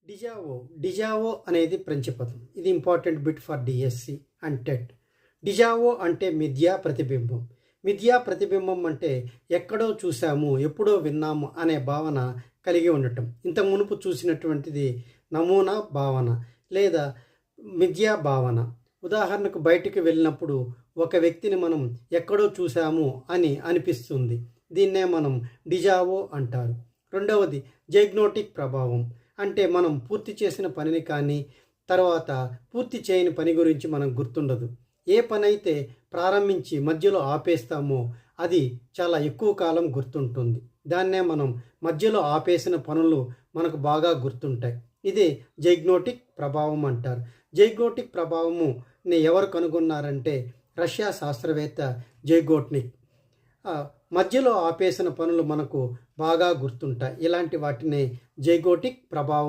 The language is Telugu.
డిజావో డిజావో అనేది ఫ్రెంచ్ పదం. ఇది important bit for DSC and TET. Deja vu అంటే మిథ్యా ప్రతిబింబం. మిథ్యా ప్రతిబింబం అంటే ఎక్కడో చూసాము, ఎప్పుడో విన్నాము అనే భావన కలిగి ఉండటం. ఇంత మునుపు చూసినటువంటిది నమూనా భావన లేదా మిథ్యా భావన. ఉదాహరణకు బయటికి వెళ్ళినప్పుడు ఒక వ్యక్తిని మనం ఎక్కడో చూసాము అని అనిపిస్తుంది. దీన్నే మనం డిజావో అంటారు. రెండవది జైగ్నోటిక్ ప్రభావం. అంటే మనం పూర్తి చేసిన పనిని కానీ తర్వాత పూర్తి చేయని పని గురించి మనకు గుర్తుండదు. ఏ పని అయితే ప్రారంభించి మధ్యలో ఆపేస్తామో అది చాలా ఎక్కువ కాలం గుర్తుంటుంది. దాన్నే మనం మధ్యలో ఆపేసిన పనులు మనకు బాగా గుర్తుంటాయి. ఇదే జైగ్నోటిక్ ప్రభావం అంటారు. జైగ్నోటిక్ ప్రభావముని ఎవరు కనుగొన్నారంటే రష్యా శాస్త్రవేత్త జైగోట్నిక్. మధ్యలో ఆపేసిన పనులు మనకు బాగా గుర్తుంటాయి. ఇలాంటి వాటిని జైగోటిక్ ప్రభావం